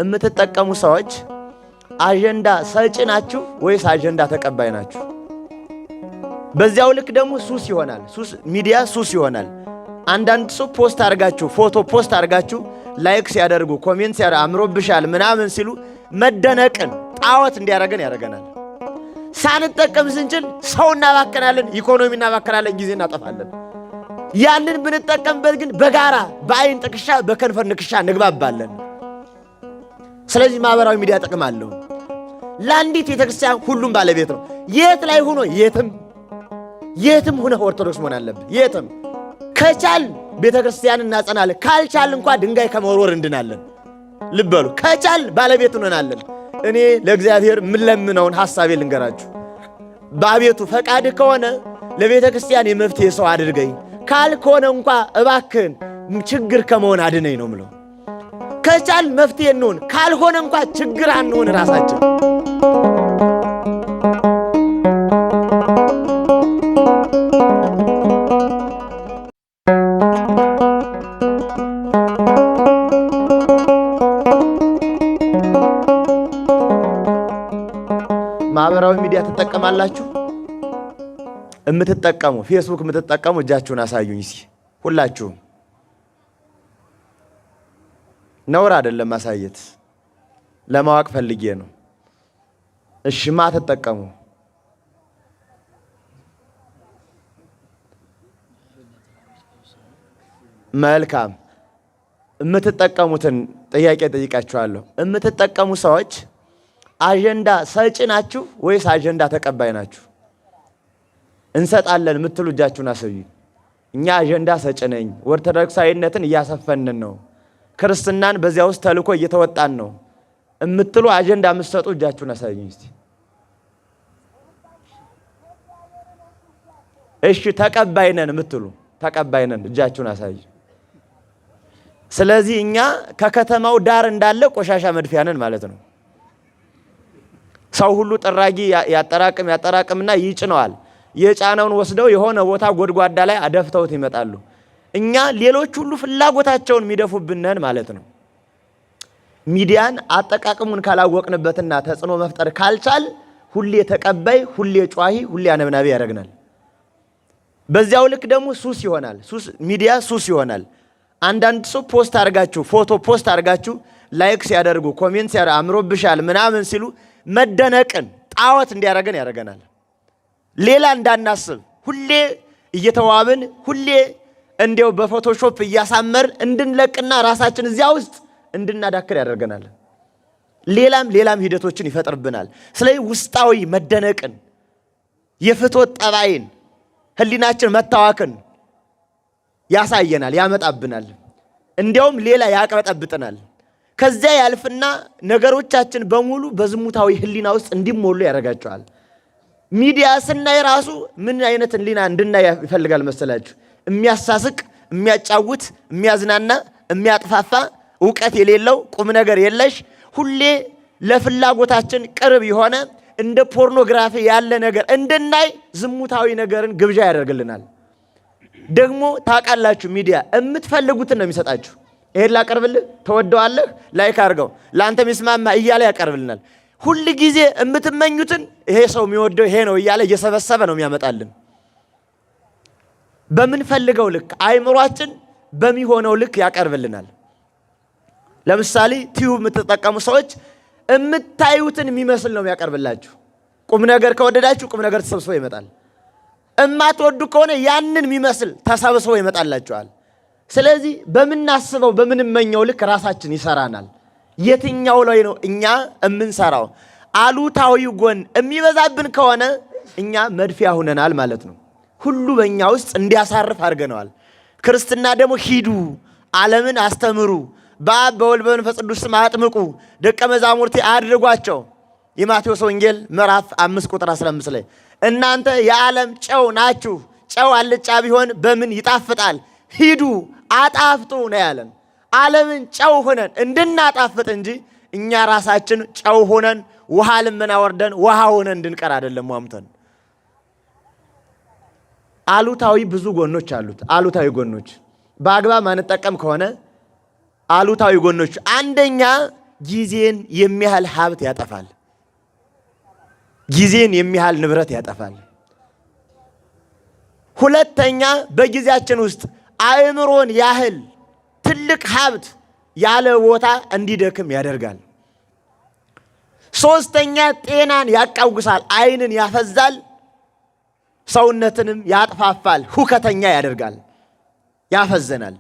የምትጠቀሙ ሰዎች አጀንዳ ሰጪ ናችሁ ወይስ አጀንዳ ተቀባይ ናችሁ? በዚያው ልክ ደግሞ ሱስ ይሆናል። ሚዲያ ሱስ ይሆናል። አንዳንድ ሰው ፖስት አድርጋችሁ ፎቶ ፖስት አድርጋችሁ ላይክ ሲያደርጉ ኮሜንት ሲያደርጉ አምሮብሻል ምናምን ሲሉ መደነቅን ጣዖት እንዲያደርገን ያደርገናል። ሳንጠቀም ስንችል ሰው እናባከናለን፣ ኢኮኖሚ እናባከናለን፣ ጊዜ እናጠፋለን። ያንን ብንጠቀምበት ግን በጋራ በአይን ጥቅሻ በከንፈር ንክሻ እንግባባለን። ስለዚህ ማህበራዊ ሚዲያ ጥቅም አለው። ለአንዲት ቤተክርስቲያን ሁሉም ባለቤት ነው። የት ላይ ሆኖ የትም ሆነ ኦርቶዶክስ መሆን አለብን። የትም ከቻል ቤተክርስቲያን እናጸናለን፣ ካልቻል እንኳን ድንጋይ ከመወርወር እንድናለን። ልበሉ ከቻል ባለቤት እንሆናለን። እኔ ለእግዚአብሔር ምለምነውን ሐሳቤ ልንገራችሁ። በአቤቱ ፈቃድ ከሆነ ለቤተክርስቲያን የመፍትሄ ሰው አድርገኝ፣ ካልከሆነ እንኳን እባክህን ችግር ከመሆን አድነኝ ነው ምለው። ከቻል መፍትሄ እንሆን፣ ካልሆነ እንኳን ችግር አንሆን ራሳችን። ማህበራዊ ሚዲያ ትጠቀማላችሁ? የምትጠቀሙ ፌስቡክ የምትጠቀሙ እጃችሁን አሳዩኝ እስኪ ሁላችሁም። ነውር አይደለም ማሳየት፣ ለማወቅ ፈልጌ ነው። እሺ ማትጠቀሙ? መልካም። የምትጠቀሙትን ጥያቄ ጠይቃችኋለሁ። የምትጠቀሙ ሰዎች አጀንዳ ሰጪ ናችሁ ወይስ አጀንዳ ተቀባይ ናችሁ? እንሰጣለን የምትሉ እጃችሁን አሳዩኝ። እኛ አጀንዳ ሰጪ ነኝ፣ ኦርቶዶክሳዊነትን እያሰፈንን ነው፣ ክርስትናን በዚያ ውስጥ ተልኮ እየተወጣን ነው የምትሉ አጀንዳ የምትሰጡ እጃችሁን አሳዩኝ እስቲ። እሺ ተቀባይ ነን የምትሉ ተቀባይ ነን እጃችሁን አሳዩ። ስለዚህ እኛ ከከተማው ዳር እንዳለ ቆሻሻ መድፊያ ነን ማለት ነው። ሰው ሁሉ ጥራጊ ያጠራቅምና ይጭነዋል። የጫነውን ወስደው የሆነ ቦታ ጎድጓዳ ላይ አደፍተውት ይመጣሉ። እኛ ሌሎች ሁሉ ፍላጎታቸውን የሚደፉብነን ማለት ነው። ሚዲያን አጠቃቀሙን ካላወቅንበትና ተጽዕኖ መፍጠር ካልቻል ሁሌ ተቀባይ፣ ሁሌ ጯሂ፣ ሁሌ አነብናቢ ያደርገናል። በዚያው ልክ ደግሞ ሱስ ይሆናል። ሚዲያ ሱስ ይሆናል። አንዳንድ ሰው ፖስት አድርጋችሁ ፎቶ ፖስት አድርጋችሁ ላይክ ሲያደርጉ ኮሜንት ሲያደርጉ አምሮብሻል ምናምን ሲሉ መደነቅን ጣዖት እንዲያደርገን ያደርገናል። ሌላ እንዳናስብ ሁሌ እየተዋብን ሁሌ እንዲያው በፎቶሾፕ እያሳመር እንድንለቅና ራሳችን እዚያ ውስጥ እንድናዳክር ያደርገናል። ሌላም ሂደቶችን ይፈጥርብናል። ስለዚህ ውስጣዊ መደነቅን፣ የፍትወት ጠባይን፣ ህሊናችን መታወክን ያሳየናል፣ ያመጣብናል። እንዲያውም ሌላ ያቅበጠብጠናል። ከዚያ ያልፍና ነገሮቻችን በሙሉ በዝሙታዊ ህሊና ውስጥ እንዲሞሉ ያደርጋቸዋል። ሚዲያ ስናይ ራሱ ምን አይነት ህሊና እንድናይ ይፈልጋል መሰላችሁ? የሚያሳስቅ፣ የሚያጫውት፣ የሚያዝናና፣ የሚያጥፋፋ፣ ዕውቀት የሌለው ቁም ነገር የለሽ ሁሌ ለፍላጎታችን ቅርብ የሆነ እንደ ፖርኖግራፊ ያለ ነገር እንድናይ ዝሙታዊ ነገርን ግብዣ ያደርግልናል። ደግሞ ታውቃላችሁ ሚዲያ የምትፈልጉትን ነው የሚሰጣችሁ። ይሄን ላቀርብልህ ተወደዋለህ፣ ላይክ አድርገው፣ ለአንተ የሚስማማ እያለ ያቀርብልናል። ሁል ጊዜ የምትመኙትን ይሄ ሰው የሚወደው ይሄ ነው እያለ እየሰበሰበ ነው የሚያመጣልን። በምንፈልገው ልክ አይምሯችን በሚሆነው ልክ ያቀርብልናል። ለምሳሌ ቲዩብ የምትጠቀሙ ሰዎች የምታዩትን የሚመስል ነው የሚያቀርብላችሁ። ቁም ነገር ከወደዳችሁ ቁም ነገር ተሰብስቦ ይመጣል። እማትወዱ ከሆነ ያንን የሚመስል ተሰብስቦ ይመጣላችኋል። ስለዚህ በምናስበው በምንመኘው ልክ ራሳችን ይሰራናል። የትኛው ላይ ነው እኛ የምንሰራው? አሉታዊ ጎን የሚበዛብን ከሆነ እኛ መድፊያ ሆነናል ማለት ነው። ሁሉ በእኛ ውስጥ እንዲያሳርፍ አድርገነዋል። ክርስትና ደግሞ ሂዱ፣ ዓለምን አስተምሩ፣ በአብ በወልድ በመንፈስ ቅዱስ ስም አጥምቁ፣ ደቀ መዛሙርቴ አድርጓቸው። የማቴዎስ ወንጌል ምዕራፍ 5 ቁጥር 15 ላይ እናንተ የዓለም ጨው ናችሁ። ጨው አልጫ ቢሆን በምን ይጣፍጣል? ሂዱ አጣፍጡ ነው ያለን። ዓለምን ጨው ሆነን እንድናጣፍጥ እንጂ እኛ ራሳችን ጨው ሆነን ውሃ ልመና ወርደን ውሃ ሆነን እንድንቀር አይደለም ሟምተን። አሉታዊ ብዙ ጎኖች አሉት። አሉታዊ ጎኖች በአግባብ ማንጠቀም ከሆነ አሉታዊ ጎኖች አንደኛ ጊዜን የሚያህል ሀብት ያጠፋል። ጊዜን የሚያህል ንብረት ያጠፋል። ሁለተኛ በጊዜያችን ውስጥ አእምሮን ያህል ትልቅ ሀብት ያለ ቦታ እንዲደክም ያደርጋል። ሶስተኛ ጤናን ያቃውሳል፣ ዓይንን ያፈዛል፣ ሰውነትንም ያጥፋፋል፣ ሁከተኛ ያደርጋል፣ ያፈዘናል።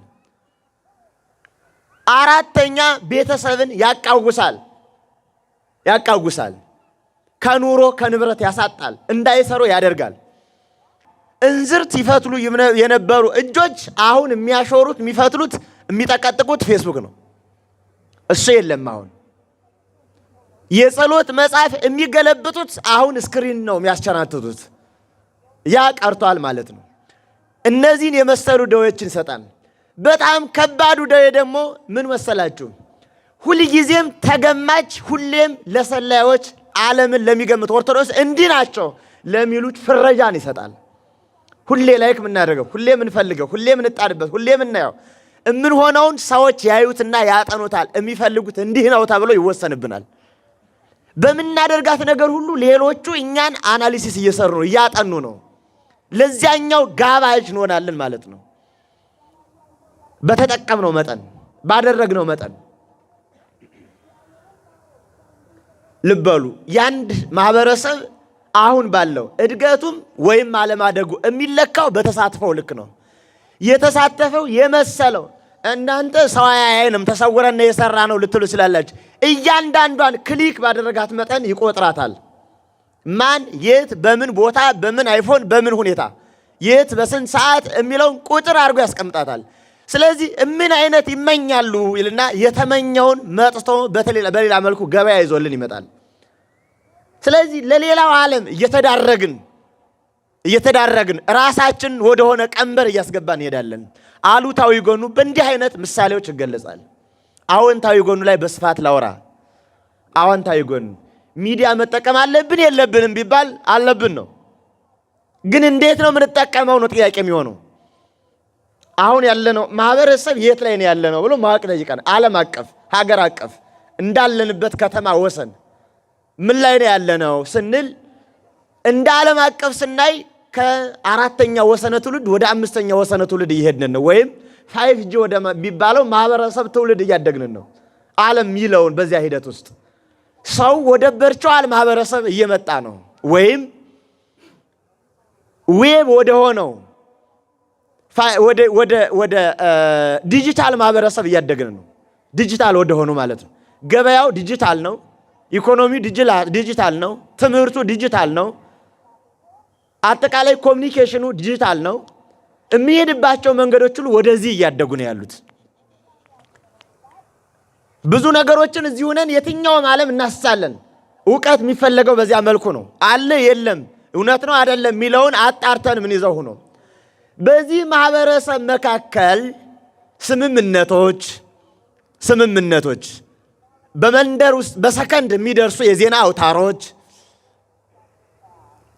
አራተኛ ቤተሰብን ያቃውሳል፣ ከኑሮ ከንብረት ያሳጣል፣ እንዳይሰሩ ያደርጋል። እንዝርት ይፈትሉ የነበሩ እጆች አሁን የሚያሾሩት የሚፈትሉት የሚጠቀጥቁት ፌስቡክ ነው። እሱ የለም አሁን። የጸሎት መጽሐፍ የሚገለብጡት አሁን ስክሪን ነው የሚያስቸናትቱት። ያ ቀርቷል ማለት ነው። እነዚህን የመሰሉ ደዌዎችን ይሰጣል። በጣም ከባዱ ደዌ ደግሞ ምን መሰላችሁ? ሁልጊዜም ተገማች፣ ሁሌም ለሰላዮች፣ ዓለምን ለሚገምቱ ኦርቶዶክስ እንዲህ ናቸው ለሚሉት ፍረጃን ይሰጣል። ሁሌ ላይክ የምናደርገው፣ ሁሌ የምንፈልገው፣ ሁሌ የምንጣድበት፣ ሁሌ የምናየው የምንሆነውን ሰዎች ያዩትና ያጠኑታል። የሚፈልጉት እንዲህ ነው ተብሎ ይወሰንብናል። በምናደርጋት ነገር ሁሉ ሌሎቹ እኛን አናሊሲስ እየሰሩ ነው፣ እያጠኑ ነው። ለዚያኛው ጋባዥ እንሆናለን ማለት ነው። በተጠቀምነው መጠን፣ ባደረግነው መጠን ልብ በሉ። የአንድ ማህበረሰብ አሁን ባለው እድገቱም ወይም አለማደጉ የሚለካው በተሳትፈው ልክ ነው። የተሳተፈው የመሰለው እናንተ ሰው አያየንም ተሰውረን የሰራ ነው ልትሉ ስላላችሁ እያንዳንዷን ክሊክ ባደረጋት መጠን ይቆጥራታል። ማን የት በምን ቦታ በምን አይፎን በምን ሁኔታ የት በስንት ሰዓት የሚለውን ቁጥር አድርጎ ያስቀምጣታል። ስለዚህ ምን አይነት ይመኛሉ ይልና የተመኘውን መጥቶ በሌላ መልኩ ገበያ ይዞልን ይመጣል። ስለዚህ ለሌላው ዓለም እየተዳረግን ራሳችን ወደሆነ ቀንበር እያስገባን እንሄዳለን። አሉታዊ ጎኑ በእንዲህ አይነት ምሳሌዎች ይገለጻል። አዎንታዊ ጎኑ ላይ በስፋት ላውራ። አዎንታዊ ጎኑ ሚዲያ መጠቀም አለብን የለብንም ቢባል አለብን ነው። ግን እንዴት ነው የምንጠቀመው ነው ጥያቄ የሚሆነው። አሁን ያለነው ማህበረሰብ የት ላይ ነው ያለነው ብሎ ማወቅ ጠይቀናል። ዓለም አቀፍ ሀገር አቀፍ እንዳለንበት ከተማ ወሰን ምን ላይ ነው ያለነው ስንል እንደ ዓለም አቀፍ ስናይ ከአራተኛ ወሰነ ትውልድ ወደ አምስተኛ ወሰነ ትውልድ እየሄድን ነው። ወይም 5G ወደ ቢባለው ማህበረሰብ ትውልድ እያደግን ነው። ዓለም ሚለውን በዚያ ሂደት ውስጥ ሰው ወደ ቨርቹዋል ማህበረሰብ እየመጣ ነው። ወይም ዌብ ወደ ሆነው ወደ ዲጂታል ማህበረሰብ እያደግን ነው። ዲጂታል ወደ ሆኑ ማለት ነው። ገበያው ዲጂታል ነው። ኢኮኖሚ ዲጂታል ነው። ትምህርቱ ዲጂታል ነው። አጠቃላይ ኮሚኒኬሽኑ ዲጂታል ነው። የሚሄድባቸው መንገዶች ሁሉ ወደዚህ እያደጉ ነው ያሉት። ብዙ ነገሮችን እዚህ ሆነን የትኛውም ዓለም እናስሳለን። እውቀት የሚፈለገው በዚያ መልኩ ነው። አለ የለም፣ እውነት ነው አይደለም የሚለውን አጣርተን ምን ይዘው ሆኖ በዚህ ማህበረሰብ መካከል ስምምነቶች በመንደር ውስጥ በሰከንድ የሚደርሱ የዜና አውታሮች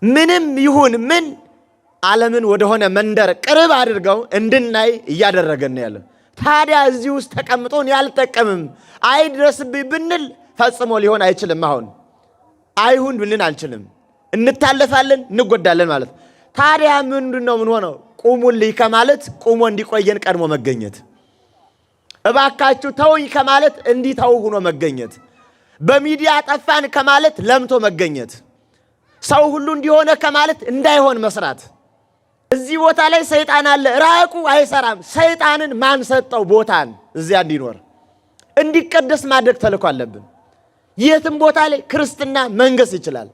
ምንም ይሁን ምን ዓለምን ወደሆነ መንደር ቅርብ አድርገው እንድናይ እያደረገን ያለ። ታዲያ እዚህ ውስጥ ተቀምጦን ያልጠቀምም አይድረስብኝ ብንል ፈጽሞ ሊሆን አይችልም። አሁን አይሁን ብልን አንችልም። እንታለፋለን፣ እንጎዳለን ማለት። ታዲያ ምንድነው ምን ሆነው? ቁሙልኝ ከማለት ቁሞ እንዲቆየን ቀድሞ መገኘት፣ እባካችሁ ተውኝ ከማለት እንዲተው ሆኖ መገኘት፣ በሚዲያ ጠፋን ከማለት ለምቶ መገኘት፣ ሰው ሁሉ እንዲሆነ ከማለት እንዳይሆን መስራት። እዚህ ቦታ ላይ ሰይጣን አለ፣ ራቁ አይሰራም። ሰይጣንን ማን ሰጠው ቦታን እዚያ እንዲኖር እንዲቀደስ ማድረግ ተልኮ አለብን። የትም ቦታ ላይ ክርስትና መንገስ ይችላል።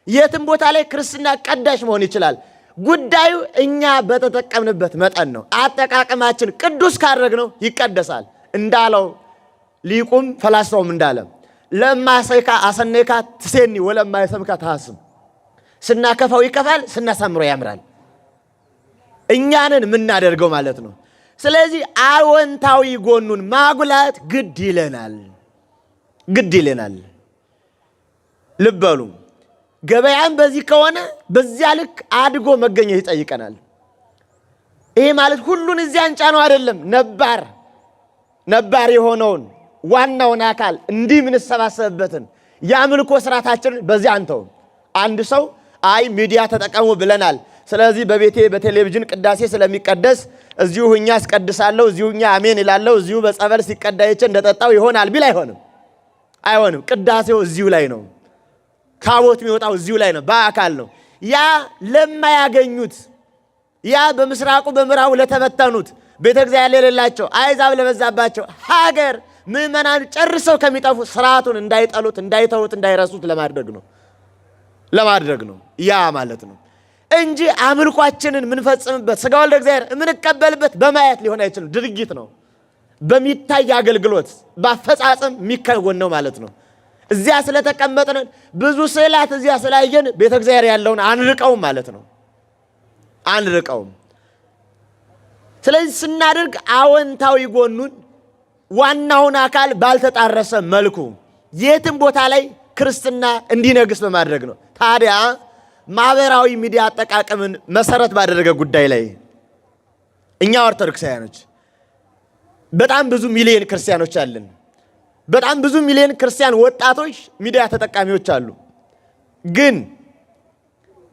የትም ቦታ ላይ ክርስትና ቀዳሽ መሆን ይችላል። ጉዳዩ እኛ በተጠቀምንበት መጠን ነው። አጠቃቀማችን ቅዱስ ካደረግነው ይቀደሳል። እንዳለው ሊቁም ፈላስፋውም እንዳለ ለማሰይካ አሰነካ ትሴኒ ወለማይሰምካ ታስም፣ ስናከፋው ይከፋል፣ ስናሳምረው ያምራል። እኛንን የምናደርገው ማለት ነው። ስለዚህ አዎንታዊ ጎኑን ማጉላት ግድ ይለናል። ልብ በሉ። ገበያም በዚህ ከሆነ በዚያ ልክ አድጎ መገኘት ይጠይቀናል። ይሄ ማለት ሁሉን እዚያ አንጫ ነው አይደለም። ነባር የሆነውን ዋናውን አካል እንዲህ የምንሰባሰብበትን የአምልኮ ስርዓታችንን በዚህ አንተው። አንድ ሰው አይ ሚዲያ ተጠቀሙ ብለናል፣ ስለዚህ በቤቴ በቴሌቪዥን ቅዳሴ ስለሚቀደስ እዚሁ ሁኛ አስቀድሳለሁ፣ እዚሁ ሁኛ አሜን ይላለሁ፣ እዚሁ በጸበል ሲቀዳይቼ እንደጠጣው ይሆናል ቢል አይሆንም። ቅዳሴው እዚሁ ላይ ነው። ታቦት የሚወጣው እዚሁ ላይ ነው፣ በአካል ነው። ያ ለማያገኙት፣ ያ በምስራቁ በምዕራቡ ለተበተኑት፣ ቤተ እግዚአብሔር የሌላቸው፣ አሕዛብ ለበዛባቸው ሀገር ምዕመናን ጨርሰው ከሚጠፉ ስርዓቱን እንዳይጠሉት፣ እንዳይተውት፣ እንዳይረሱት ለማድረግ ነው ያ ማለት ነው እንጂ አምልኳችንን የምንፈጽምበት ሥጋ ወልደ እግዚአብሔር የምንቀበልበት በማየት ሊሆን አይችልም። ድርጊት ነው፣ በሚታይ አገልግሎት በአፈጻጸም የሚከወን ነው ማለት ነው። እዚያ ስለተቀመጥን ብዙ ስዕላት እዚያ ስላየን ቤተ እግዚአብሔር ያለውን አንርቀውም ማለት ነው፣ አንርቀውም። ስለዚህ ስናደርግ አዎንታዊ ጎኑን ዋናውን አካል ባልተጣረሰ መልኩ የትም ቦታ ላይ ክርስትና እንዲነግስ በማድረግ ነው። ታዲያ ማህበራዊ ሚዲያ አጠቃቀምን መሰረት ባደረገ ጉዳይ ላይ እኛ ኦርቶዶክሳውያኖች በጣም ብዙ ሚሊዮን ክርስቲያኖች አለን። በጣም ብዙ ሚሊዮን ክርስቲያን ወጣቶች ሚዲያ ተጠቃሚዎች አሉ። ግን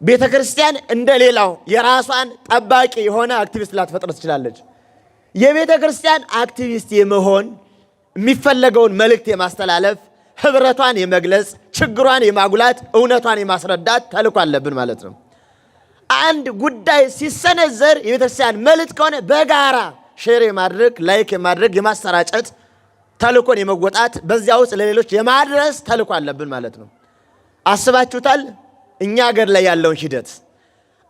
ቤተ ክርስቲያን እንደሌላው የራሷን ጠባቂ የሆነ አክቲቪስት ላትፈጥር ትችላለች። የቤተ ክርስቲያን አክቲቪስት የመሆን የሚፈለገውን መልእክት የማስተላለፍ ህብረቷን የመግለጽ ችግሯን የማጉላት እውነቷን የማስረዳት ተልእኮ አለብን ማለት ነው። አንድ ጉዳይ ሲሰነዘር የቤተ ክርስቲያን መልእክት ከሆነ በጋራ ሼር የማድረግ ላይክ የማድረግ የማሰራጨት ተልእኮን የመወጣት በዚያ ውስጥ ለሌሎች የማድረስ ተልእኮ አለብን ማለት ነው። አስባችሁታል? እኛ ሀገር ላይ ያለውን ሂደት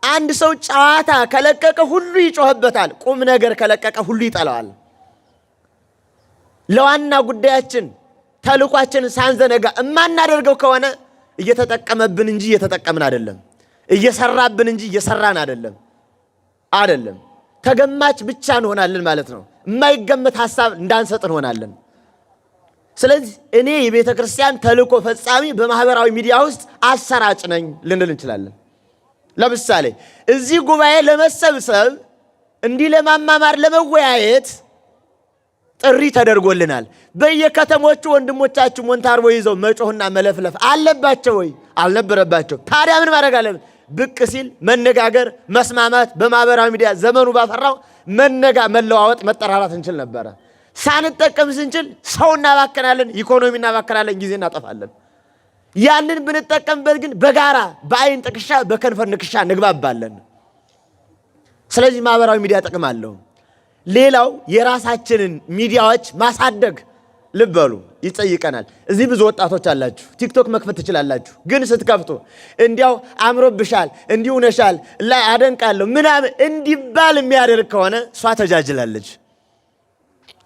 አንድ ሰው ጨዋታ ከለቀቀ ሁሉ ይጮህበታል፣ ቁም ነገር ከለቀቀ ሁሉ ይጠላዋል። ለዋና ጉዳያችን ተልኳችንን ሳንዘነጋ እማናደርገው ከሆነ እየተጠቀመብን እንጂ እየተጠቀምን አይደለም፣ እየሰራብን እንጂ እየሰራን አይደለም። ተገማች ብቻ እንሆናለን ማለት ነው። የማይገመት ሐሳብ እንዳንሰጥ እንሆናለን። ስለዚህ እኔ የቤተ ክርስቲያን ተልኮ ፈጻሚ በማህበራዊ ሚዲያ ውስጥ አሰራጭ ነኝ ልንል እንችላለን። ለምሳሌ እዚህ ጉባኤ ለመሰብሰብ እንዲህ ለማማማር ለመወያየት ጥሪ ተደርጎልናል። በየከተሞቹ ወንድሞቻችን ሞንታርቦ ይዘው መጮህና መለፍለፍ አለባቸው ወይ? አልነበረባቸው። ታዲያ ምን ማድረግ አለብን? ብቅ ሲል መነጋገር፣ መስማማት፣ በማህበራዊ ሚዲያ ዘመኑ ባፈራው መለዋወጥ፣ መጠራራት እንችል ነበረ። ሳንጠቀም ስንችል ሰው እናባከናለን፣ ኢኮኖሚ እናባከናለን፣ ጊዜ እናጠፋለን። ያንን ብንጠቀምበት ግን በጋራ በአይን ጥቅሻ በከንፈር ንክሻ እንግባባለን። ስለዚህ ማህበራዊ ሚዲያ ጥቅም አለው። ሌላው የራሳችንን ሚዲያዎች ማሳደግ ልበሉ ይጠይቀናል። እዚህ ብዙ ወጣቶች አላችሁ፣ ቲክቶክ መክፈት ትችላላችሁ። ግን ስትከፍቱ እንዲያው አምሮብሻል፣ እንዲሁ ነሻል፣ ላይ አደንቃለሁ ምናምን እንዲባል የሚያደርግ ከሆነ እሷ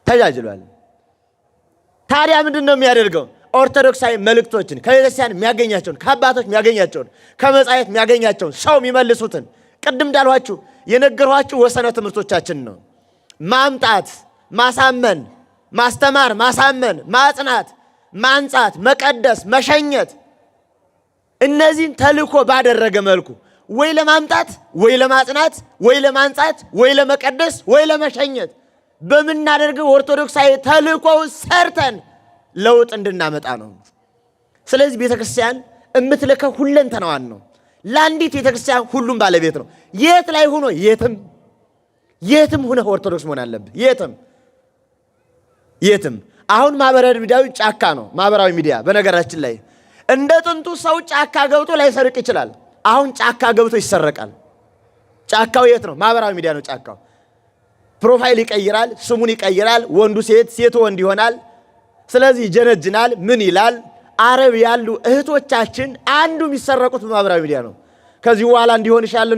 ተጃጅሏል። ታዲያ ምንድን ነው የሚያደርገው? ኦርቶዶክሳዊ መልእክቶችን ከቤተክርስቲያን የሚያገኛቸውን፣ ከአባቶች የሚያገኛቸውን፣ ከመጻሕፍት የሚያገኛቸውን ሰው የሚመልሱትን ቅድም እንዳልኋችሁ የነገርኋችሁ ወሰነ ትምህርቶቻችን ነው ማምጣት፣ ማሳመን፣ ማስተማር፣ ማሳመን፣ ማጽናት፣ ማንጻት፣ መቀደስ፣ መሸኘት። እነዚህን ተልእኮ ባደረገ መልኩ ወይ ለማምጣት ወይ ለማጽናት ወይ ለማንጻት ወይ ለመቀደስ ወይ ለመሸኘት በምናደርገው ኦርቶዶክሳዊ ተልእኮ ሰርተን ለውጥ እንድናመጣ ነው። ስለዚህ ቤተክርስቲያን የምትልከው ሁለንተናዋን ነው። ለአንዲት ቤተክርስቲያን ሁሉም ባለቤት ነው። የት ላይ ሆኖ የትም ሆነህ ኦርቶዶክስ መሆን አለብህ። የትም። አሁን ማህበራዊ ሚዲያው ጫካ ነው። ማህበራዊ ሚዲያ በነገራችን ላይ እንደ ጥንቱ ሰው ጫካ ገብቶ ላይሰርቅ ይችላል። አሁን ጫካ ገብቶ ይሰረቃል። ጫካው የት ነው? ማህበራዊ ሚዲያ ነው ጫካው። ፕሮፋይል ይቀይራል፣ ስሙን ይቀይራል። ወንዱ ሴት፣ ሴቱ ወንድ ይሆናል። ስለዚህ ጀነጅናል። ምን ይላል? አረብ ያሉ እህቶቻችን አንዱ የሚሰረቁት በማህበራዊ ሚዲያ ነው። ከዚህ በኋላ እንዲሆንሻል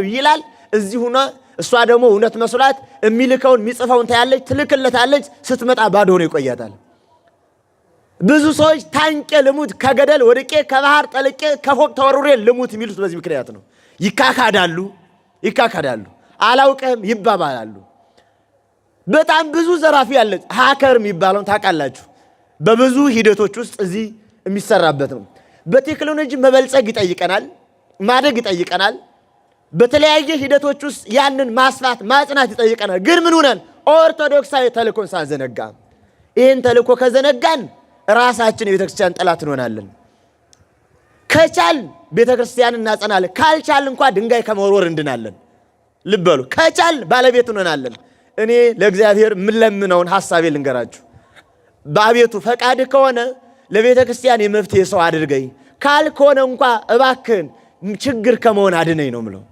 ይላል። እዚህ ሆነ እሷ ደግሞ እውነት መስሏት የሚልከውን የሚጽፈውን ታያለች፣ ትልክለታለች። ስትመጣ ባዶ ሆኖ ይቆያታል። ብዙ ሰዎች ታንቄ ልሙት፣ ከገደል ወድቄ፣ ከባህር ጠልቄ፣ ከፎቅ ተወርውሬ ልሙት የሚሉት በዚህ ምክንያት ነው። ይካካዳሉ፣ አላውቅህም ይባባላሉ። በጣም ብዙ ዘራፊ ያለ ሃከር የሚባለውን ታውቃላችሁ። በብዙ ሂደቶች ውስጥ እዚህ የሚሰራበት ነው። በቴክኖሎጂ መበልጸግ ይጠይቀናል፣ ማደግ ይጠይቀናል። በተለያየ ሂደቶች ውስጥ ያንን ማስፋት ማጽናት ይጠይቀናል። ግን ምን ሆነን ኦርቶዶክሳዊ ተልእኮን ሳንዘነጋ ይህን ተልእኮ ከዘነጋን ራሳችን የቤተክርስቲያን ጠላት እንሆናለን። ከቻል ቤተክርስቲያን እናጸናለን፣ ካልቻል እንኳን ድንጋይ ከመወርወር እንድናለን። ልብ በሉ፣ ከቻል ባለቤት እንሆናለን። እኔ ለእግዚአብሔር የምለምነውን ሐሳቤ ልንገራችሁ። በአቤቱ ፈቃድ ከሆነ ለቤተክርስቲያን የመፍትሄ ሰው አድርገኝ፣ ካልሆነ እንኳን እባክህን ችግር ከመሆን አድነኝ ነው ምለው።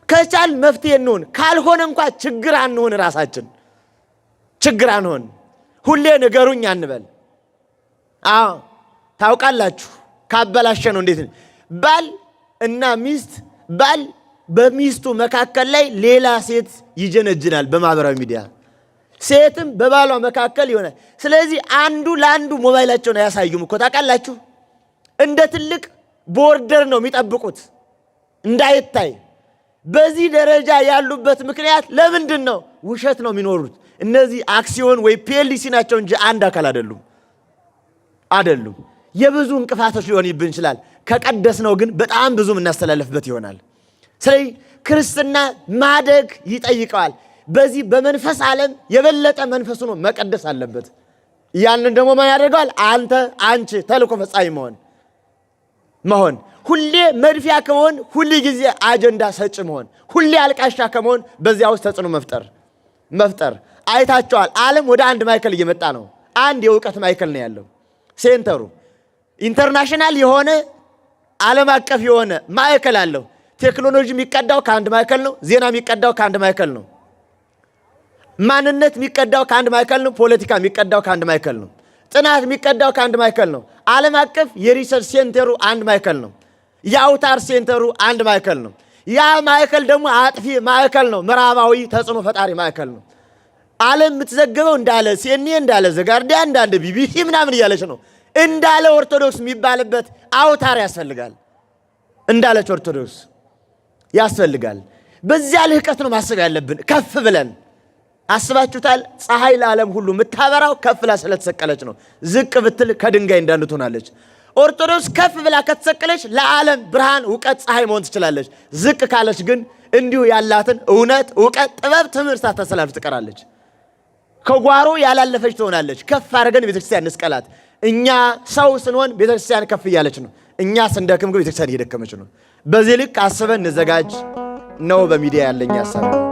ከቻል መፍትሄ እንሆን፣ ካልሆነ እንኳን ችግር አንሆን፣ ራሳችን ችግር አንሆን። ሁሌ ንገሩኝ አንበል። አዎ ታውቃላችሁ፣ ካበላሸ ነው እንዴት ባል እና ሚስት፣ ባል በሚስቱ መካከል ላይ ሌላ ሴት ይጀነጅናል በማህበራዊ ሚዲያ፣ ሴትም በባሏ መካከል ይሆናል። ስለዚህ አንዱ ለአንዱ ሞባይላቸውን አያሳዩም እኮ ታውቃላችሁ። እንደ ትልቅ ቦርደር ነው የሚጠብቁት እንዳይታይ። በዚህ ደረጃ ያሉበት ምክንያት ለምንድን ነው? ውሸት ነው የሚኖሩት። እነዚህ አክሲዮን ወይ ፒኤልሲ ናቸው እንጂ አንድ አካል አይደሉም። የብዙ እንቅፋቶች ሊሆንብን ይችላል። ከቀደስነው ግን በጣም ብዙ የምናስተላለፍበት ይሆናል። ስለዚህ ክርስትና ማደግ ይጠይቀዋል። በዚህ በመንፈስ ዓለም የበለጠ መንፈሱ ነው መቀደስ አለበት። ያንን ደግሞ ማን ያደርገዋል? አንተ፣ አንቺ ተልእኮ ፈጻሚ መሆን፣ ሁሌ መድፊያ ከመሆን ሁሌ ጊዜ አጀንዳ ሰጭ መሆን፣ ሁሌ አልቃሻ ከመሆን በዚያ ውስጥ ተጽዕኖ መፍጠር። አይታቸዋል። ዓለም ወደ አንድ ማዕከል እየመጣ ነው። አንድ የእውቀት ማዕከል ነው ያለው። ሴንተሩ ኢንተርናሽናል የሆነ ዓለም አቀፍ የሆነ ማዕከል አለው። ቴክኖሎጂ የሚቀዳው ከአንድ ማዕከል ነው። ዜና የሚቀዳው ከአንድ ማዕከል ነው። ማንነት የሚቀዳው ከአንድ ማዕከል ነው። ፖለቲካ የሚቀዳው ከአንድ ማዕከል ነው። ጥናት የሚቀዳው ከአንድ ማዕከል ነው። ዓለም አቀፍ የሪሰርች ሴንተሩ አንድ ማዕከል ነው። የአውታር ሴንተሩ አንድ ማዕከል ነው። ያ ማዕከል ደግሞ አጥፊ ማዕከል ነው። ምዕራባዊ ተጽዕኖ ፈጣሪ ማዕከል ነው። ዓለም የምትዘግበው እንዳለ ሲኤንኤን፣ እንዳለ ዘጋርዲያን፣ እንዳለ ቢቢሲ ምናምን እያለች ነው። እንዳለ ኦርቶዶክስ የሚባልበት አውታር ያስፈልጋል። እንዳለች ኦርቶዶክስ ያስፈልጋል። በዚያ ልህቀት ነው ማሰብ ያለብን። ከፍ ብለን አስባችሁታል? ፀሐይ ለዓለም ሁሉ የምታበራው ከፍ ብላ ስለተሰቀለች ነው። ዝቅ ብትል ከድንጋይ እንዳንትሆናለች። ኦርቶዶክስ ከፍ ብላ ከተሰቀለች ለዓለም ብርሃን፣ እውቀት፣ ፀሐይ መሆን ትችላለች። ዝቅ ካለች ግን እንዲሁ ያላትን እውነት፣ እውቀት፣ ጥበብ፣ ትምህርት ሳታስተላልፍ ትቀራለች። ከጓሮ ያላለፈች ትሆናለች። ከፍ አድርገን ቤተክርስቲያን እንስቀላት። እኛ ሰው ስንሆን ቤተክርስቲያን ከፍ እያለች ነው። እኛ ስንደክም ግን ቤተክርስቲያን እየደከመች ነው። በዚህ ልክ አስበን እንዘጋጅ ነው በሚዲያ ያለኝ ሐሳብ።